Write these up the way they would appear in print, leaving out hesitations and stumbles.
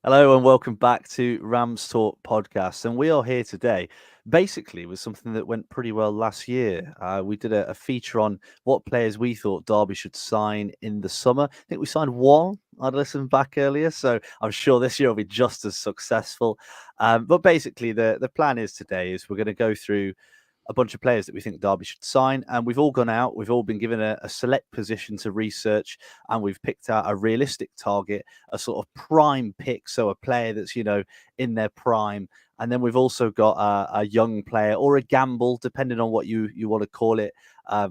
Hello and welcome back to Rams Talk Podcast. And we are here today basically with something that went pretty well last year. We did a feature on what players we thought Derby should sign in the summer. I think we signed one. I'd listened back earlier, so I'm sure this year will be just as successful. But basically, the plan is today is we're going to go through a bunch of players that we think Derby should sign. And we've all gone out, we've all been given a select position to research, and we've picked out a realistic target, a sort of prime pick. So a player that's, in their prime. And then we've also got a young player or a gamble, depending on what you want to call it. A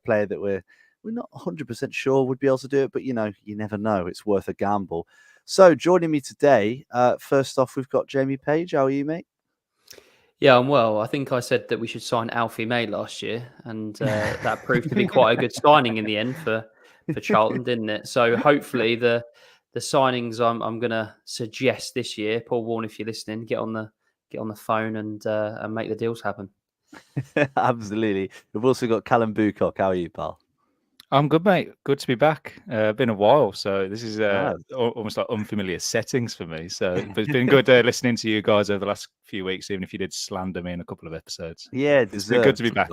player that we're not 100% sure would be able to do it, but you never know. It's worth a gamble. So joining me today, first off, we've got Jamie Page. How are you, mate? Yeah, I'm well. I think I said that we should sign Alfie May last year, and that proved to be quite a good signing in the end for Charlton, didn't it? So hopefully the signings I'm going to suggest this year, Paul Warne, if you're listening, get on the phone and make the deals happen. Absolutely. We've also got Callum Boocock. How are you, pal? I'm good, mate. Good to be back. Been a while, so this is almost like unfamiliar settings for me. So it's been good listening to you guys over the last few weeks, even if you did slander me in a couple of episodes. Yeah, it's been good to be back.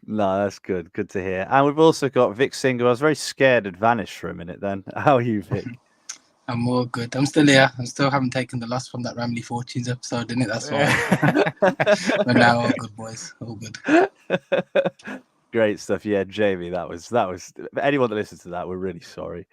No, that's good. Good to hear. And we've also got Vic Singh, who I was very scared had vanished for a minute then. How are you, Vic? I'm all good. I'm still here. I still haven't taken the loss from that Ramley Fortunes episode, didn't it? That's why. But now all good, boys. All good. Great stuff. Yeah, Jamie, that was anyone that listens to that, we're really sorry.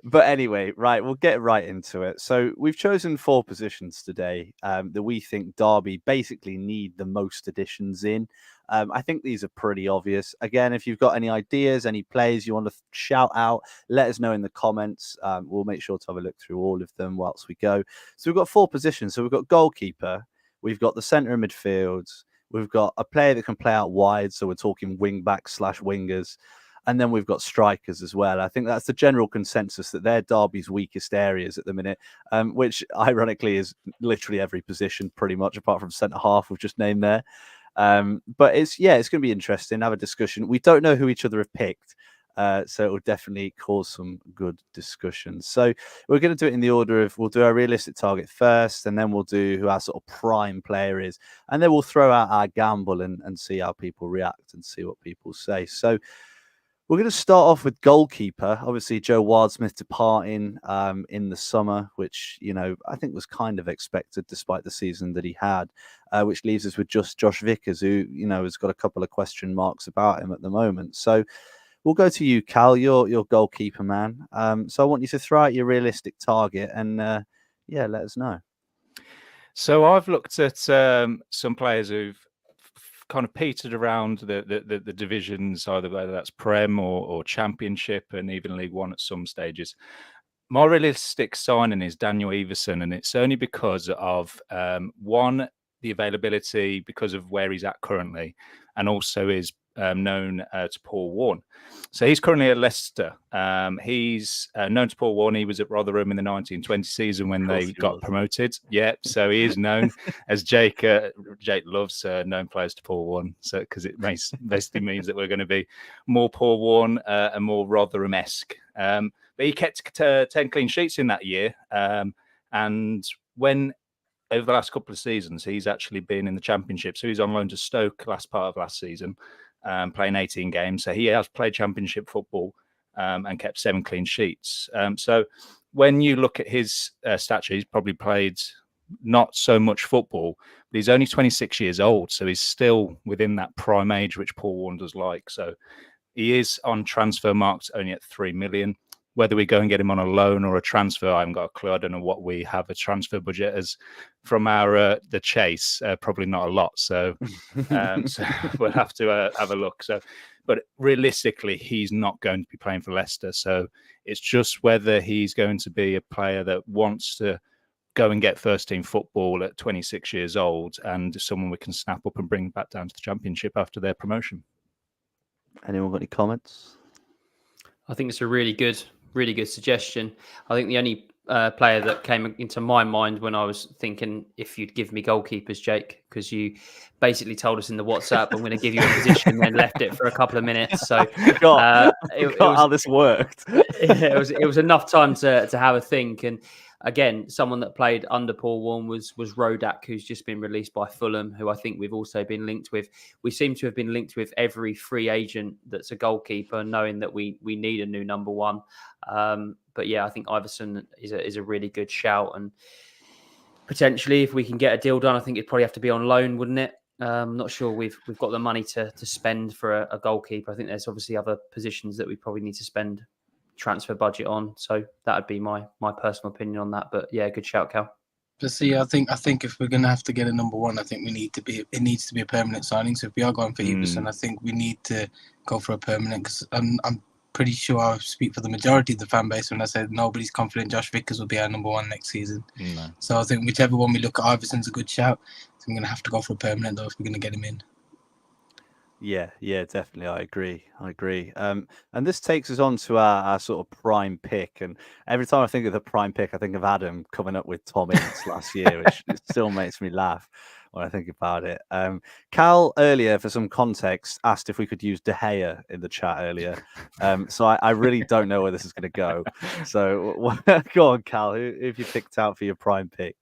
But anyway, right, we'll get right into it. So we've chosen 4 positions today that we think Derby basically need the most additions in. I think these are pretty obvious. Again, if you've got any ideas, any players you want to shout out, let us know in the comments. We'll make sure to have a look through all of them whilst we go. So we've got 4 positions. So we've got goalkeeper, we've got the centre of midfield, we've got a player that can play out wide, so we're talking wing backs / wingers. And then we've got strikers as well. I think that's the general consensus that they're Derby's weakest areas at the minute, which ironically is literally every position pretty much, apart from centre half we've just named there. But it's going to be interesting. Have a discussion. We don't know who each other have picked. So it will definitely cause some good discussions. So we're going to do it in the order of, we'll do our realistic target first, and then we'll do who our sort of prime player is. And then we'll throw out our gamble and see how people react and see what people say. So we're going to start off with goalkeeper. Obviously, Joe Wildsmith departing in the summer, which, I think was kind of expected despite the season that he had, which leaves us with just Josh Vickers, who, has got a couple of question marks about him at the moment. So we'll go to you, Cal. You're goalkeeper, man. So I want you to throw out your realistic target and, let us know. So I've looked at some players who've kind of petered around the divisions, either whether that's Prem or Championship and even League One at some stages. My realistic signing is Daniel Everson, and it's only because of one, the availability because of where he's at currently, and also is known to Paul Warne. So he's currently at Leicester. He's known to Paul Warne. He was at Rotherham in the 1920 season when they got promoted. Yeah, so he is known as Jake. Jake loves known players to Paul Warne, so because it basically means that we're going to be more Paul Warne and more Rotherham-esque. But he kept 10 clean sheets in that year. And when over the last couple of seasons, he's actually been in the Championship. So he's on loan to Stoke last part of last season, playing 18 games. So he has played Championship football and kept 7 clean sheets. So when you look at his stature, he's probably played not so much football, but he's only 26 years old. So he's still within that prime age, which Paul Warne does like. So he is on transfer marks only at 3 million. Whether we go and get him on a loan or a transfer, I haven't got a clue. I don't know what we have a transfer budget as from our the Chase. Probably not a lot. So we'll have to have a look. So, but realistically, he's not going to be playing for Leicester. So it's just whether he's going to be a player that wants to go and get first team football at 26 years old and someone we can snap up and bring back down to the Championship after their promotion. Anyone got any comments? I think it's a really good suggestion. I think the only player that came into my mind when I was thinking if you'd give me goalkeepers, Jake, because you basically told us in the WhatsApp I'm going to give you a position, then left it for a couple of minutes. So I forgot how this worked. it was enough time to have a think. And again, someone that played under Paul Warne was Rodak, who's just been released by Fulham, who I think we've also been linked with. We seem to have been linked with every free agent that's a goalkeeper, knowing that we need a new number one. But yeah, I think Iverson is a really good shout, and potentially if we can get a deal done, I think it'd probably have to be on loan, wouldn't it? I'm not sure we've got the money to spend for a goalkeeper. I think there's obviously other positions that we probably need to spend transfer budget on. So that would be my personal opinion on that. But yeah, good shout, Cal. But see, I think if we're gonna have to get a number one, I think it needs to be a permanent signing. So if we are going for Iverson, I think we need to go for a permanent, because I'm pretty sure I speak for the majority of the fan base when I said nobody's confident Josh Vickers will be our number one next season. No. So I think whichever one we look at, Iverson's a good shout. So I'm going to have to go for a permanent though if we're going to get him in. Yeah, definitely. I agree. And this takes us on to our sort of prime pick. And every time I think of the prime pick, I think of Adam coming up with Tom Ince last year, which still makes me laugh when I think about it. Cal earlier, for some context, asked if we could use De Gea in the chat earlier. So I really don't know where this is going to go. So go on, Cal. Who have you picked out for your prime pick?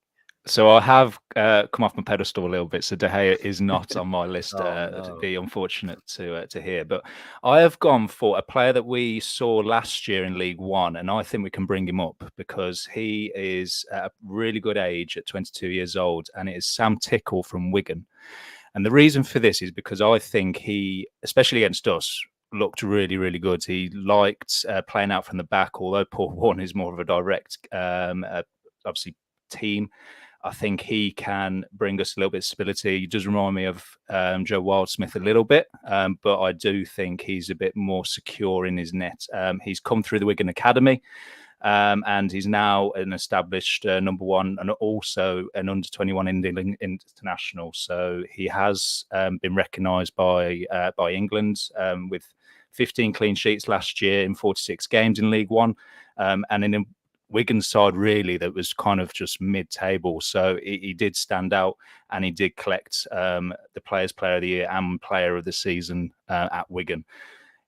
So I have come off my pedestal a little bit. So De Gea is not on my list. To be unfortunate to hear, but I have gone for a player that we saw last year in League One, and I think we can bring him up because he is at a really good age at 22 years old, and it is Sam Tickle from Wigan. And the reason for this is because I think he, especially against us, looked really, really good. He liked playing out from the back, although Paul Warne is more of a direct, obviously, team. I think he can bring us a little bit of stability. He does remind me of Joe Wildsmith a little bit, but I do think he's a bit more secure in his net. He's come through the Wigan Academy, and he's now an established number one and also an under-21 Indian international. So he has been recognised by England with 15 clean sheets last year in 46 games in League One, and in Wigan side really that was kind of just mid-table, so he did stand out, and he did collect the Players' Player of the Year and Player of the Season at Wigan.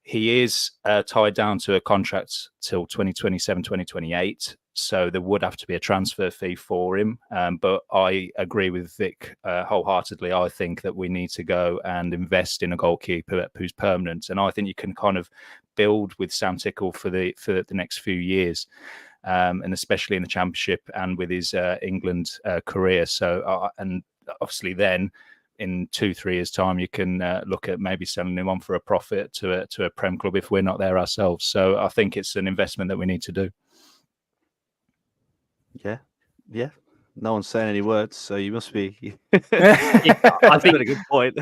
He is tied down to a contract till 2027-2028, so there would have to be a transfer fee for him, but I agree with Vic wholeheartedly. I think that we need to go and invest in a goalkeeper who's permanent, and I think you can kind of build with Sam Tickle for the next few years. And especially in the Championship and with his England career. So, and obviously then in 2-3 years' time, you can look at maybe selling him on for a profit to a Prem club if we're not there ourselves. So I think it's an investment that we need to do. Yeah. No one's saying any words, so you must be. I think a good point.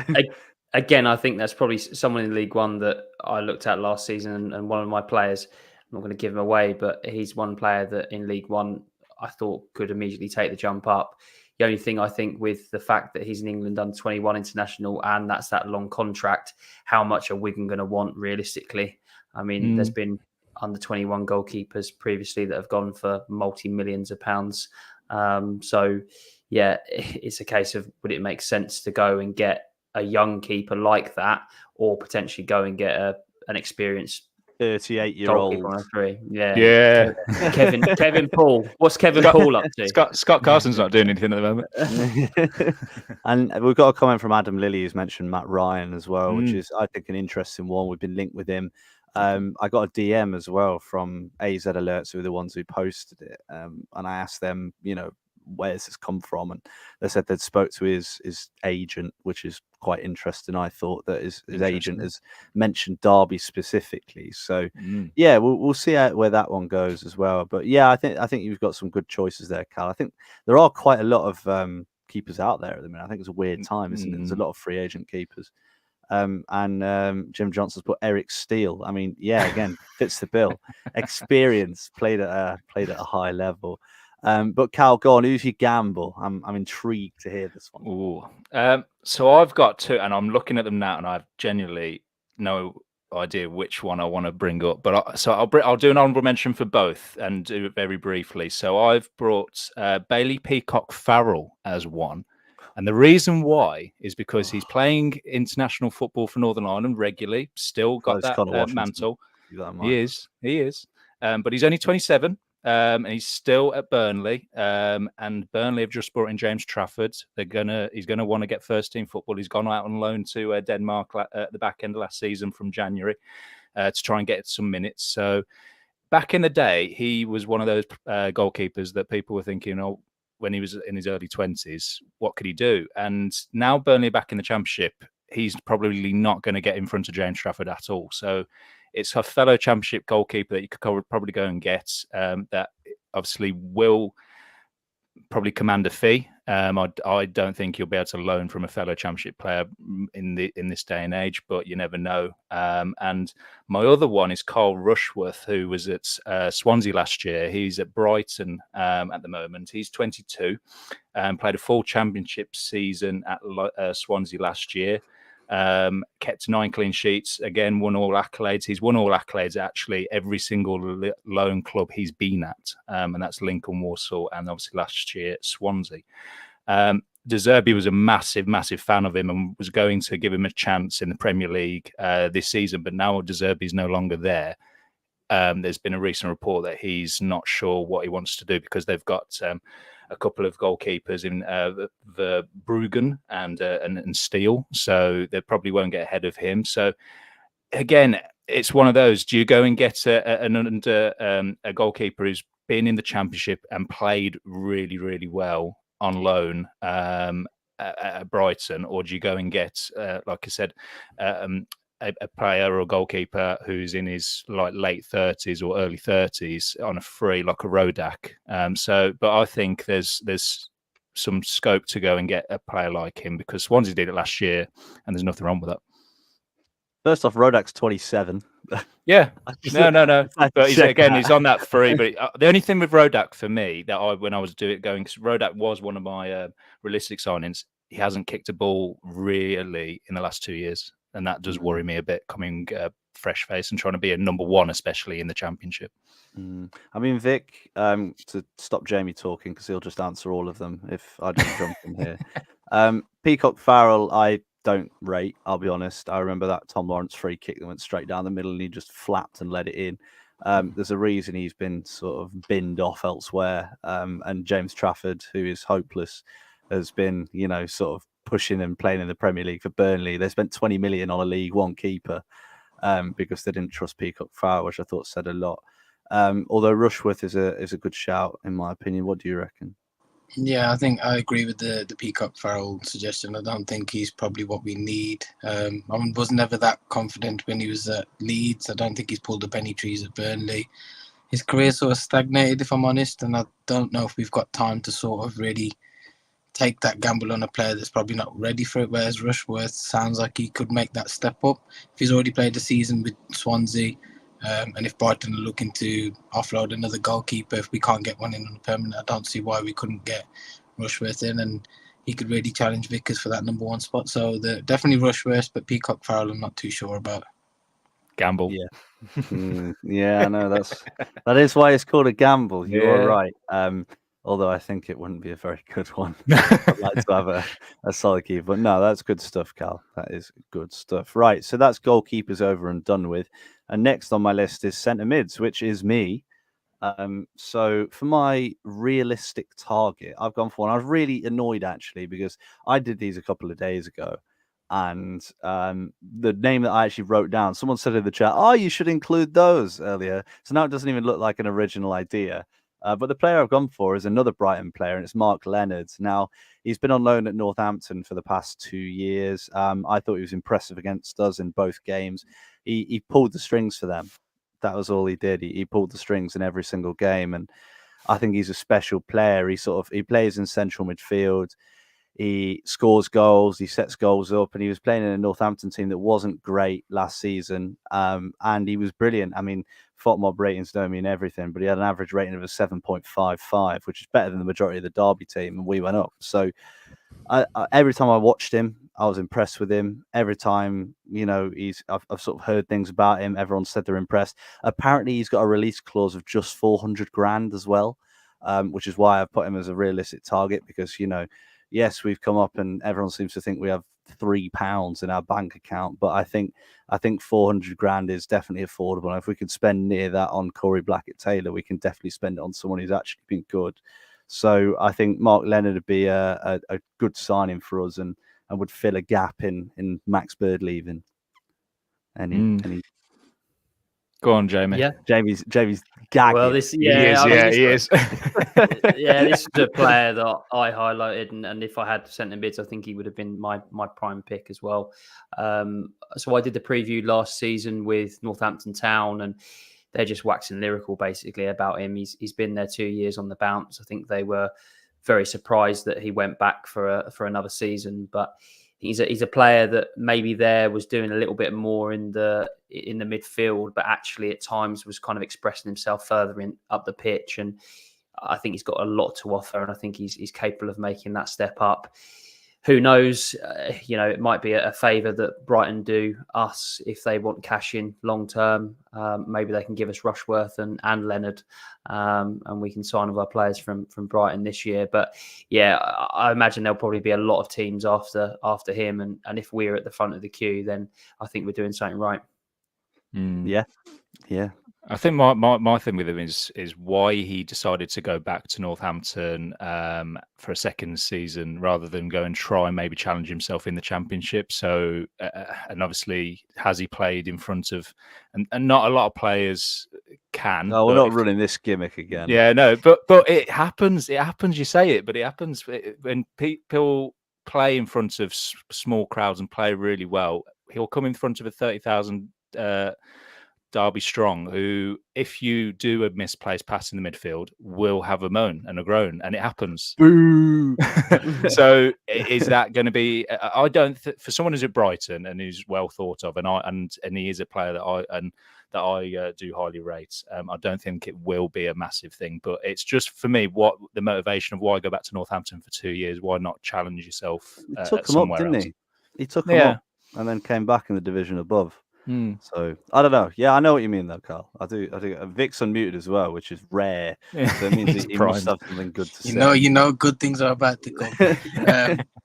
Again, I think that's probably someone in League One that I looked at last season, and one of my players. I'm not going to give him away, but he's one player that in League One I thought could immediately take the jump up. The only thing I think with the fact that he's an England under-21 international and that's that long contract, how much are Wigan going to want realistically? I mean, there's been under-21 goalkeepers previously that have gone for multi-millions of pounds. So, yeah, it's a case of would it make sense to go and get a young keeper like that, or potentially go and get an experienced 38-year-old. Yeah. Kevin Paul. What's Kevin Paul up to? Scott Carson's not doing anything at the moment. And we've got a comment from Adam Lilly who's mentioned Matt Ryan as well, which is, I think, an interesting one. We've been linked with him. I got a DM as well from AZ Alerts, who were the ones who posted it. And I asked them, where's this come from? And they said they'd spoke to his agent, which is quite interesting. I thought that his agent has mentioned Derby specifically. So yeah, we'll see where that one goes as well. But yeah, I think you've got some good choices there, Cal. I think there are quite a lot of keepers out there at the minute. I think it's a weird time, isn't it? There's a lot of free agent keepers. And Jim Johnson's put Eric Steele. I mean, yeah, again, fits the bill. Experience, played at a high level. But Cal, go on. Who's your gamble? I'm intrigued to hear this one. So I've got two, and I'm looking at them now, and I have genuinely no idea which one I want to bring up, but I'll do an honourable mention for both and do it very briefly. So I've brought Bailey Peacock Farrell as one, and the reason why is because he's playing international football for Northern Ireland regularly. Still got that mantle. He is, but he's only 27. And he's still at Burnley, and Burnley have just brought in James Trafford. He's gonna want to get first team football. He's gone out on loan to Denmark at the back end of last season from January to try and get some minutes. So back in the day, he was one of those goalkeepers that people were thinking, oh, when he was in his early 20s, what could he do? And now Burnley back in the Championship, he's probably not going to get in front of James Trafford at all. So it's a fellow Championship goalkeeper that you could probably go and get that obviously will probably command a fee. I don't think you'll be able to loan from a fellow Championship player in this day and age, but you never know. And my other one is Carl Rushworth, who was at Swansea last year. He's at Brighton at the moment. He's 22, played a full Championship season at Swansea last year. Kept 9 clean sheets, again won all accolades. He's won all accolades actually every single loan club he's been at, and that's Lincoln, Walsall, and obviously last year Swansea. De Zerbi was a massive fan of him and was going to give him a chance in the Premier League this season, but now De Zerbi is no longer there. There's been a recent report that he's not sure what he wants to do because they've got a couple of goalkeepers in the Bruggen and Steele, so they probably won't get ahead of him. So again, it's one of those. Do you go and get a goalkeeper who's been in the Championship and played really well on loan at Brighton, or do you go and get, like I said, a player or a goalkeeper who's in his late 30s or early 30s on a free, like a Rodak? But I think there's some scope to go and get a player like him because Swansea did it last year, and there's nothing wrong with that. First off, Rodak's 27. Yeah, no. But he's on that free. But the only thing with Rodak for me when I was going, because Rodak was one of my realistic signings, he hasn't kicked a ball really in the last 2 years. And that does worry me a bit, coming fresh face and trying to be a number one, especially in the Championship. I mean, Vic, to stop Jamie talking, because he'll just answer all of them if I don't jump in here. Peacock Farrell, I don't rate, I'll be honest. I remember that Tom Lawrence free kick that went straight down the middle and he just flapped and let it in. There's a reason he's been sort of binned off elsewhere. And James Trafford, who is hopeless, has been, sort of pushing and playing in the Premier League for Burnley. They spent 20 million on a League One keeper because they didn't trust Peacock Farrell, which I thought said a lot. Although Rushworth is a good shout, in my opinion. What do you reckon? Yeah, I think I agree with the Peacock Farrell suggestion. I don't think he's probably what we need. I was never that confident when he was at Leeds. I don't think he's pulled up any trees at Burnley. His career sort of stagnated, if I'm honest, and I don't know if we've got time to sort of really take that gamble on a player that's probably not ready for it, whereas Rushworth sounds like he could make that step up. If he's already played a season with Swansea, and if Brighton are looking to offload another goalkeeper, if we can't get one in on a permanent, I don't see why we couldn't get Rushworth in, and he could really challenge Vickers for that number one spot. So definitely Rushworth, but Peacock Farrell I'm not too sure about. Gamble. Yeah. Yeah, no, that is why it's called a gamble. You are right. Although I think it wouldn't be a very good one. I'd like to have a solid keeper. But no, that's good stuff, Cal. That is good stuff. Right, so that's goalkeepers over and done with. And next on my list is centre mids, which is me. So for my realistic target, I've gone for one. I was really annoyed, actually, because I did these a couple of days ago. And the name that I actually wrote down, someone said in the chat, you should include those earlier. So now it doesn't even look like an original idea. But the player I've gone for is another Brighton player, and it's Mark Leonard. Now, he's been on loan at Northampton for the past 2 years. I thought he was impressive against us in both games. He pulled the strings for them. That was all he did. He pulled the strings in every single game, and I think he's a special player. He plays in central midfield. He scores goals. He sets goals up, and he was playing in a Northampton team that wasn't great last season, and he was brilliant. I mean, FOTMob ratings don't mean everything, but he had an average rating of a 7.55, which is better than the majority of the Derby team, and we went up. So every time I watched him, I was impressed with him. Every time, I've sort of heard things about him. Everyone said they're impressed. Apparently, he's got a release clause of just 400 grand as well, which is why I put him as a realistic target because, yes, we've come up and everyone seems to think we have £3 in our bank account, but I think 400 grand is definitely affordable. And if we can spend near that on Corey Blackett-Taylor, we can definitely spend it on someone who's actually been good. So I think Mark Leonard would be a good signing for us and would fill a gap in Max Bird leaving. Any Go on, Jamie. Yeah, Jamie's gagging. Well, he is. Yeah, this is a player that I highlighted, and if I had centre mids, I think he would have been my prime pick as well. So I did the preview last season with Northampton Town, and they're just waxing lyrical basically about him. He's been there 2 years on the bounce. I think they were very surprised that he went back for another season, but he's a player that maybe was doing a little bit more in the midfield, but actually at times was kind of expressing himself further up the pitch. And I think he's got a lot to offer, and I think he's capable of making that step up. Who knows? It might be a favour that Brighton do us if they want cash in long term. Maybe they can give us Rushworth and Leonard, and we can sign all our players from Brighton this year. But yeah, I imagine there'll probably be a lot of teams after him, and if we're at the front of the queue, then I think we're doing something right. Yeah. I think my thing with him is why he decided to go back to Northampton for a second season rather than go and try and maybe challenge himself in the Championship. So, and obviously, has he played in front of, and not a lot of players can. No, we're not running this gimmick again. Yeah, no, but it happens. It happens. You say it, but it happens when people play in front of small crowds and play really well. He'll come in front of a 30,000. Derby Strong, who, if you do a misplaced pass in the midfield, will have a moan and a groan, and it happens. Boo! So, is that going to be? I don't. For someone who's at Brighton and who's well thought of, and he is a player that I do highly rate. I don't think it will be a massive thing, but it's just for me what the motivation of why go back to Northampton for 2 years. Why not challenge yourself? He took him up, didn't else? He took him up and then came back in the division above. So I don't know. Yeah, I know what you mean though, Carl. I do. Vic's unmuted as well, which is rare. So it means he must have something good to say. You know, good things are about to come.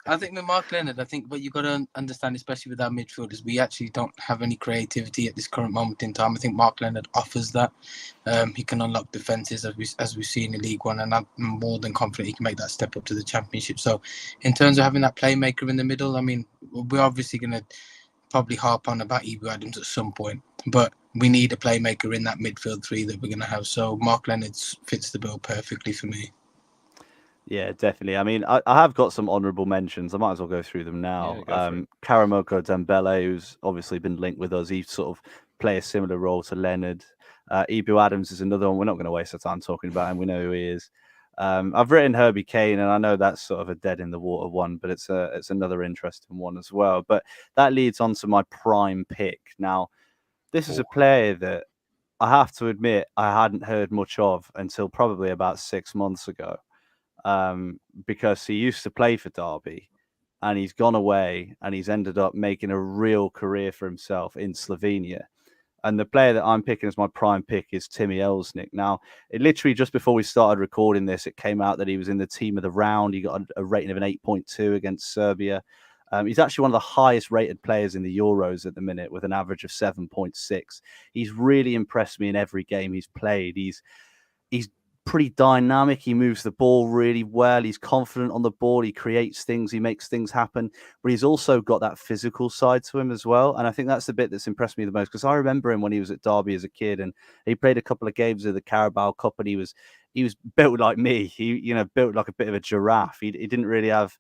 I think with Mark Leonard, what you've got to understand, especially with our midfield, is we actually don't have any creativity at this current moment in time. I think Mark Leonard offers that. He can unlock defences as we've seen in League One, and I'm more than confident he can make that step up to the Championship. So, in terms of having that playmaker in the middle, I mean, we're obviously going to probably harp on about Ebou Adams at some point, but we need a playmaker in that midfield three that we're going to have. So Mark Leonard fits the bill perfectly for me. Yeah, definitely. I mean, I have got some honourable mentions. I might as well go through them now. Karamoko Dembele, who's obviously been linked with us, he sort of play a similar role to Leonard. Ebou Adams is another one. We're not going to waste our time talking about him. We know who he is. I've written Herbie Kane, and I know that's sort of a dead in the water one, but it's another interesting one as well. But that leads on to my prime pick. Now, this is a player that I have to admit I hadn't heard much of until probably about 6 months ago, because he used to play for Derby, and he's gone away, and he's ended up making a real career for himself in Slovenia. And the player that I'm picking as my prime pick is Timmy Elsnik. Now, it literally just before we started recording this, it came out that he was in the team of the round. He got a rating of an 8.2 against Serbia. He's actually one of the highest rated players in the Euros at the minute with an average of 7.6. He's really impressed me in every game he's played. He's pretty dynamic. He moves the ball really well. He's confident on the ball. He creates things. He makes things happen. But he's also got that physical side to him as well. And I think that's the bit that's impressed me the most, because I remember him when he was at Derby as a kid, and he played a couple of games of the Carabao Cup, and he was built like me. He built like a bit of a giraffe. He didn't really have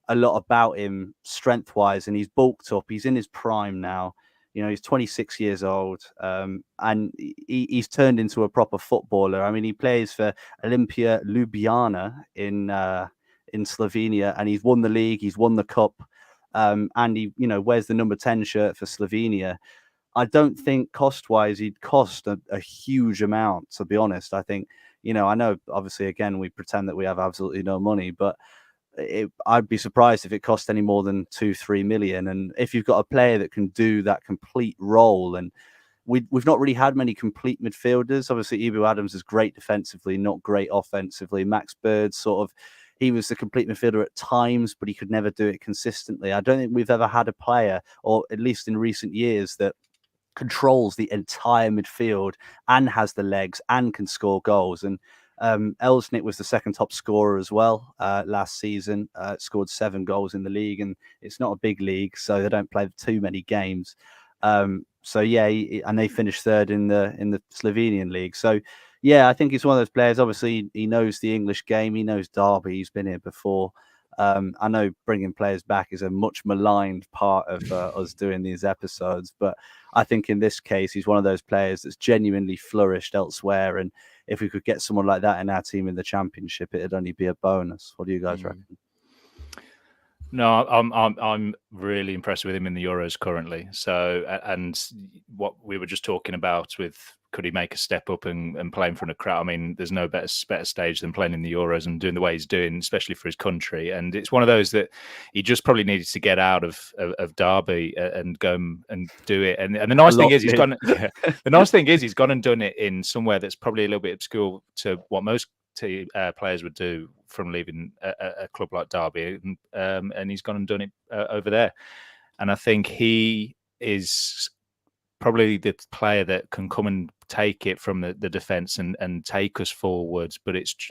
a lot about him strength-wise, and he's bulked up. He's in his prime now. He's 26 years old, and he's turned into a proper footballer. I mean, he plays for Olimpia Ljubljana in Slovenia, and he's won the league, he's won the cup, and he, wears the number 10 shirt for Slovenia. I don't think cost-wise he'd cost a huge amount, to be honest. I think, I know, obviously, again, we pretend that we have absolutely no money, but I'd be surprised if it cost any more than 2-3 million. And if you've got a player that can do that complete role, and we've not really had many complete midfielders. Obviously, Ibu Adams is great defensively, not great offensively. Max Bird he was the complete midfielder at times, but he could never do it consistently. I don't think we've ever had a player, or at least in recent years, that controls the entire midfield and has the legs and can score goals. And Elsnik was the second top scorer as well last season, scored 7 goals in the league, and it's not a big league, so they don't play too many games. So yeah, and they finished third in the Slovenian league. So yeah, I think he's one of those players. Obviously, he knows the English game. He knows Derby. He's been here before. I know bringing players back is a much maligned part of us doing these episodes, but I think in this case, he's one of those players that's genuinely flourished elsewhere. And if we could get someone like that in our team in the Championship, it'd only be a bonus. What do you guys reckon? No, I'm really impressed with him in the Euros currently. So, and what we were just talking about with could he make a step up and play in front of crowd? I mean, there's no better stage than playing in the Euros and doing the way he's doing, especially for his country. And it's one of those that he just probably needed to get out of Derby and go and do it. And the nice thing is he's gone. Yeah, the nice thing is he's gone and done it in somewhere that's probably a little bit obscure to what most players would do from leaving a club like Derby, and he's gone and done it over there. And I think he is probably the player that can come and take it from the defence and take us forwards. But it's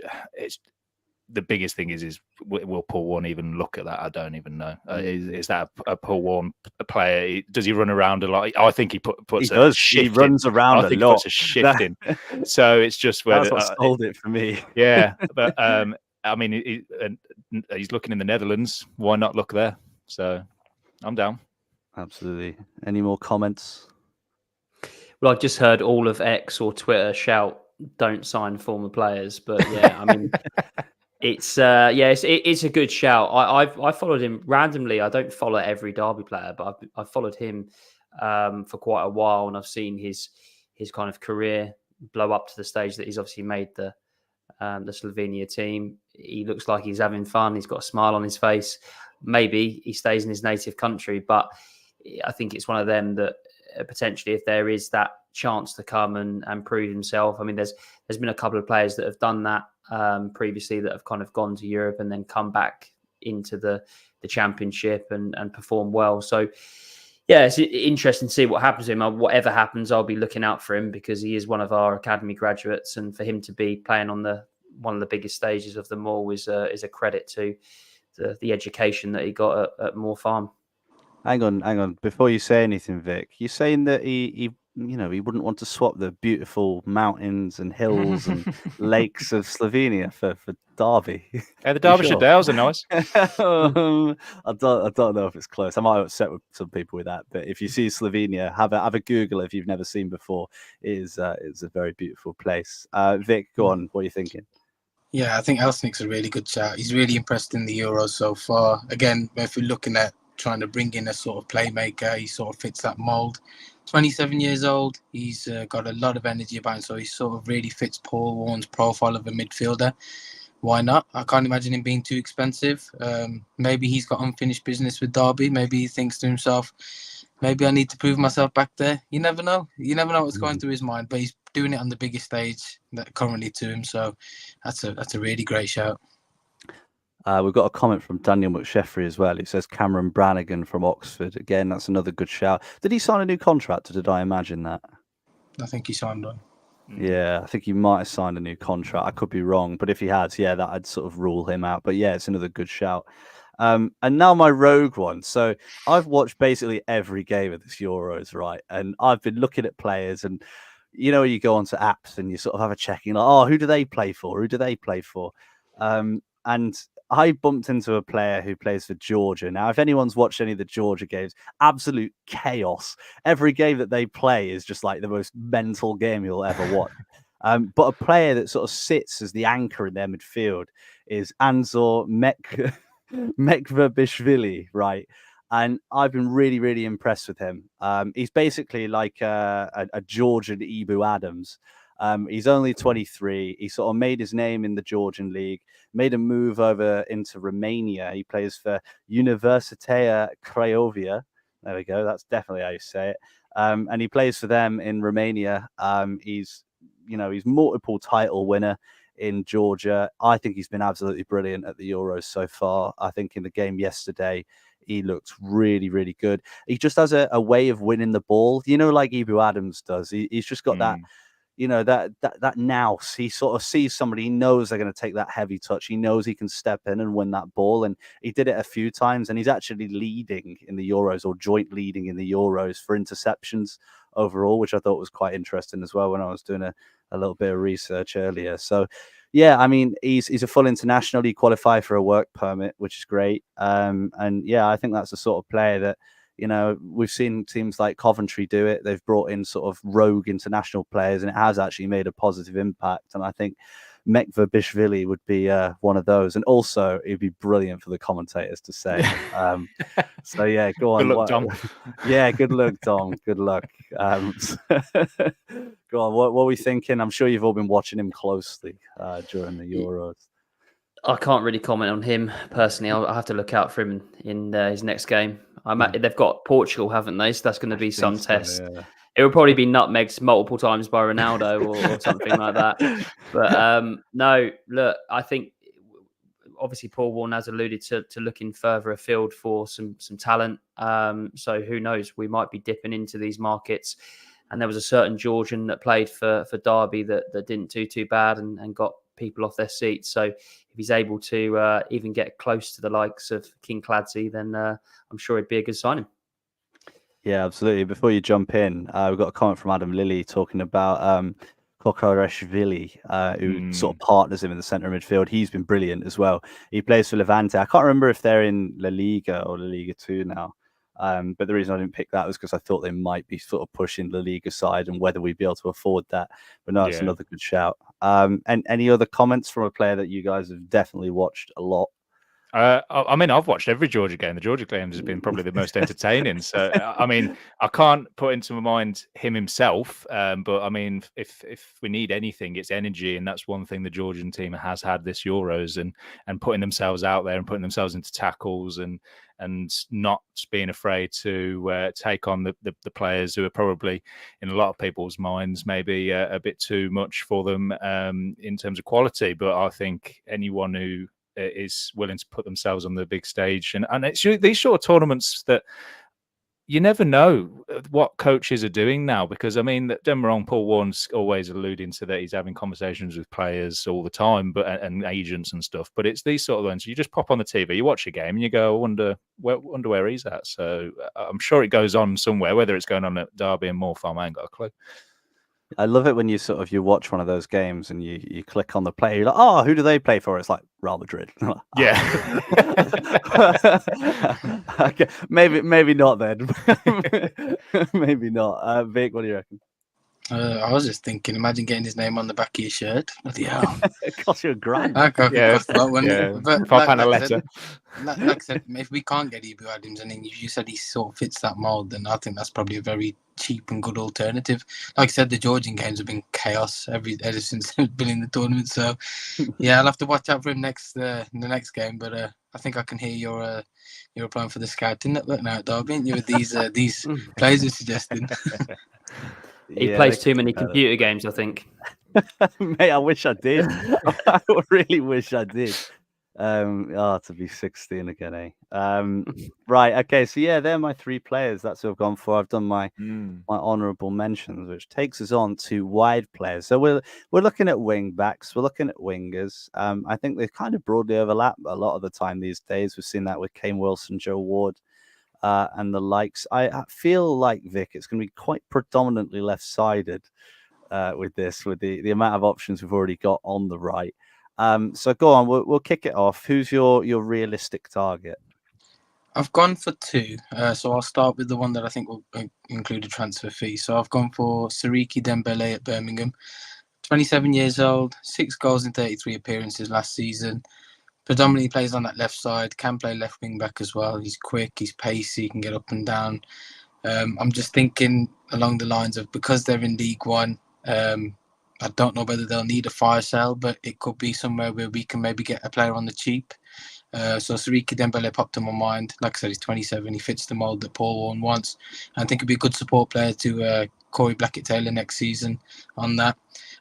the biggest thing is will Paul Warne even look at that? I don't even know. Is that a Paul Warne player? Does he run around a lot? I think he puts a shift. He runs around I think a lot. He puts a shift in. So it's just whether that's what sold it for me. Yeah, but I mean, he's looking in the Netherlands. Why not look there? So I'm down. Absolutely. Any more comments? Well, I've just heard all of X or Twitter shout, "Don't sign former players." But yeah, I mean, it's a good shout. I followed him randomly. I don't follow every Derby player, but I've followed him for quite a while, and I've seen his kind of career blow up to the stage that he's obviously made the Slovenia team. He looks like he's having fun. He's got a smile on his face. Maybe he stays in his native country, but I think it's one of them that potentially, if there is that chance to come and prove himself. I mean, there's been a couple of players that have done that previously that have kind of gone to Europe and then come back into the Championship and perform well. So yeah, it's interesting to see what happens to him. Whatever happens, I'll be looking out for him because he is one of our academy graduates, and for him to be playing on one of the biggest stages of them all is a credit to the education that he got at Moor Farm. Hang on. Before you say anything, Vic, you're saying that he wouldn't want to swap the beautiful mountains and hills and lakes of Slovenia for Derby. Yeah, the Derbyshire Dales are nice. I don't know if it's close. I might have upset with some people with that, but if you see Slovenia, have a Google if you've never seen before. It's a very beautiful place. Vic, go on. What are you thinking? Yeah, I think Elsnik's a really good shout. He's really impressed in the Euros so far. Again, if we're looking at trying to bring in a sort of playmaker, he sort of fits that mould. 27 years old, he's got a lot of energy about him, so he sort of really fits Paul Warne's profile of a midfielder. Why not? I can't imagine him being too expensive. Maybe he's got unfinished business with Derby. Maybe he thinks to himself, maybe I need to prove myself back there. You never know. You never know what's going through his mind, but he's doing it on the biggest stage that currently to him. So that's a really great shout. We've got a comment from Daniel McSheffrey as well. He says Cameron Brannigan from Oxford. Again, that's another good shout. Did he sign a new contract, or did I imagine that? I think he signed one. Yeah, I think he might have signed a new contract. I could be wrong, but if he has, yeah, that I'd sort of rule him out. But yeah, it's another good shout. And now my rogue one. So I've watched basically every game of this Euros, right? And I've been looking at players, and you go onto apps and you sort of have a checking, like, oh, who do they play for? Who do they play for? And I bumped into a player who plays for Georgia. Now, if anyone's watched any of the Georgia games, absolute chaos. Every game that they play is just like the most mental game you'll ever watch. But a player that sort of sits as the anchor in their midfield is Anzor Mekvabishvili, right? And I've been really, really impressed with him. He's basically like a Georgian Ibu Adams. He's only 23. He sort of made his name in the Georgian league, made a move over into Romania. He plays for Universitatea Craiova. There we go. That's definitely how you say it. And he plays for them in Romania. He's multiple title winner in Georgia. I think he's been absolutely brilliant at the Euros so far. I think in the game yesterday, he looked really, really good. He just has a way of winning the ball, like Ibu Adams does. He's just got that, that nous. He sort of sees somebody, he knows they're going to take that heavy touch. He knows he can step in and win that ball. And he did it a few times. And he's actually leading in the Euros, or joint leading in the Euros for interceptions overall, which I thought was quite interesting as well when I was doing a little bit of research earlier. So, yeah, I mean, he's a full international. He qualified for a work permit, which is great. And yeah, I think that's the sort of player that, we've seen teams like Coventry do it. They've brought in sort of rogue international players, and it has actually made a positive impact. And I think Mekvabishvili would be one of those. And also, it'd be brilliant for the commentators to say. So, yeah, go on. Good luck, Dom. Yeah, good luck, Dom. Good luck. Go on. What are we thinking? I'm sure you've all been watching him closely during the Euros. I can't really comment on him personally. I'll have to look out for him in his next game. They've got Portugal, haven't they? So that's going to be some test. Yeah. It will probably be nutmegs multiple times by Ronaldo or something like that. But no, look, I think obviously Paul Warne has alluded to looking further afield for some talent. So who knows? We might be dipping into these markets. And there was a certain Georgian that played for Derby that didn't do too bad and got people off their seats. So if he's able to even get close to the likes of King Clancy, then I'm sure it'd be a good signing. Yeah, absolutely. Before you jump in, we've got a comment from Adam Lilly talking about Kokoreshvili, who sort of partners him in the centre midfield. He's been brilliant as well. He plays for Levante. I can't remember if they're in La Liga or La Liga 2 now. But the reason I didn't pick that was because I thought they might be sort of pushing the Liga side and whether we'd be able to afford that. But no, it's another good shout. And any other comments from a player that you guys have definitely watched a lot? I mean, I've watched every Georgia game. The Georgia games have been probably the most entertaining. So, I mean, I can't put into my mind him himself. But I mean, if we need anything, it's energy, and that's one thing the Georgian team has had this Euros, and putting themselves out there and putting themselves into tackles and not being afraid to take on the players who are probably, in a lot of people's minds, maybe a bit too much for them in terms of quality. But I think anyone who is willing to put themselves on the big stage, and it's these sort of tournaments that you never know what coaches are doing now, because I mean, don't get me wrong, Paul Warne's always alluding to that he's having conversations with players all the time, and agents and stuff. But it's these sort of ones you just pop on the TV, you watch a game, and you go, I wonder where he's at. So I'm sure it goes on somewhere, whether it's going on at Derby and Moor Farm, I ain't got a clue. I love it when you watch one of those games and you click on the player. You're like, oh, who do they play for? It's like Real Madrid. Yeah. Okay, maybe not then. Maybe not. Vic, what do you reckon? I was just thinking, imagine getting his name on the back of your shirt. Bloody hell. It costs you $1,000. That cost a lot, wouldn't it? But like I said, if we can't get Ibu Adams, and then you said he sort of fits that mould, then I think that's probably a very cheap and good alternative. Like I said, the Georgian games have been chaos ever since they've been in the tournament. So yeah, I'll have to watch out for him in the next game. But I think I can hear you're applying for the scouting network now at Derby, aren't you, with these players you're suggesting. He plays too many computer games, I think. Mate, I wish I did. I really wish I did. To be 16 again, eh? Right, okay, so yeah, they're my three players. That's who I've gone for. I've done my honourable mentions, which takes us on to wide players. So we're looking at wing backs, we're looking at wingers. I think they kind of broadly overlap a lot of the time these days. We've seen that with Kane Wilson, Joe Ward, and the likes. I feel like, Vic, it's going to be quite predominantly left-sided with the amount of options we've already got on the right. So go on, we'll kick it off. Who's your realistic target? I've gone for two. So I'll start with the one that I think will include a transfer fee. So I've gone for Siriki Dembele at Birmingham. 27 years old, 6 goals in 33 appearances last season. Predominantly plays on that left side, can play left wing back as well. He's quick, he's pacey, he can get up and down. I'm just thinking along the lines of, because they're in League One, I don't know whether they'll need a fire sale, but it could be somewhere where we can maybe get a player on the cheap. So Siriki Dembele popped in my mind. Like I said, he's 27. He fits the mould that Paul Warne wants. I think he'd be a good support player to Corey Blackett-Taylor next season on that.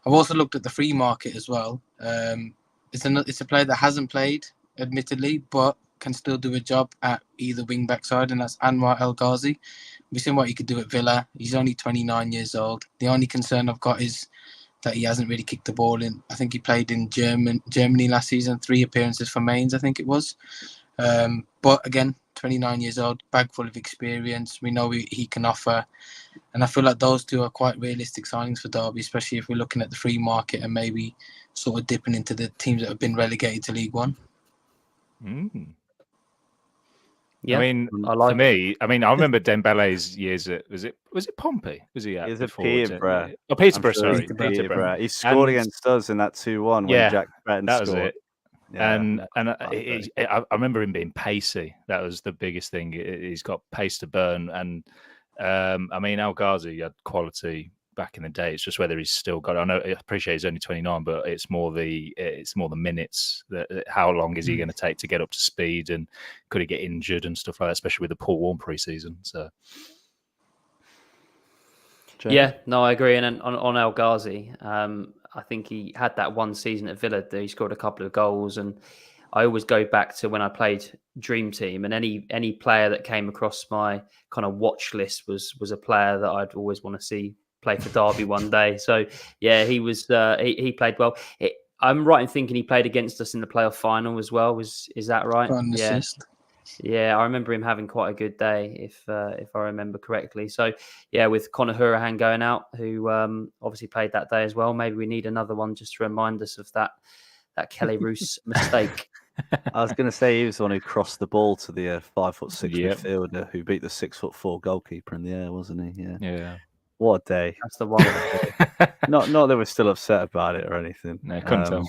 I've also looked at the free market as well. It's a player that hasn't played, admittedly, but can still do a job at either wing-back side, and that's Anwar El Ghazi. We've seen what he could do at Villa. He's only 29 years old. The only concern I've got is that he hasn't really kicked the ball in. I think he played in Germany last season, 3 appearances for Mainz, I think it was. But again, 29 years old, bag full of experience. We know he can offer. And I feel like those two are quite realistic signings for Derby, especially if we're looking at the free market and maybe sort of dipping into the teams that have been relegated to League One. Yeah, I mean, for me, I remember Dembele's years at was it Pompey? Was he at? He was at Peterborough. Oh, Peterborough, Sure sorry. Peterborough. He scored against us in that 2-1 when Jack Stretton that was scored. it. Yeah, I remember him being pacey. That was the biggest thing. He's got pace to burn, and El Ghazi had quality back in the day. It's just whether he's still got. I appreciate he's only 29, but it's more the minutes. How long is he going to take to get up to speed, and could he get injured and stuff like that, especially with the Paul Warne pre-season. So. Jamie? Yeah, no, I agree. And on El Ghazi, I think he had that one season at Villa that he scored a couple of goals. And I always go back to when I played Dream Team, and any player that came across my kind of watch list was a player that I'd always want to see play for Derby one day. So yeah, he was he played well. I'm right in thinking he played against us in the playoff final as well. Is that right? Yeah. Yeah, I remember him having quite a good day, if I remember correctly. So, yeah, with Conor Hourihane going out, who obviously played that day as well. Maybe we need another one just to remind us of that Kelly Roos mistake. I was going to say he was the one who crossed the ball to the 5'6" midfielder who beat the 6'4" goalkeeper in the air, wasn't he? Yeah. What a day! That's the one. Not that we're still upset about it or anything. No, couldn't tell.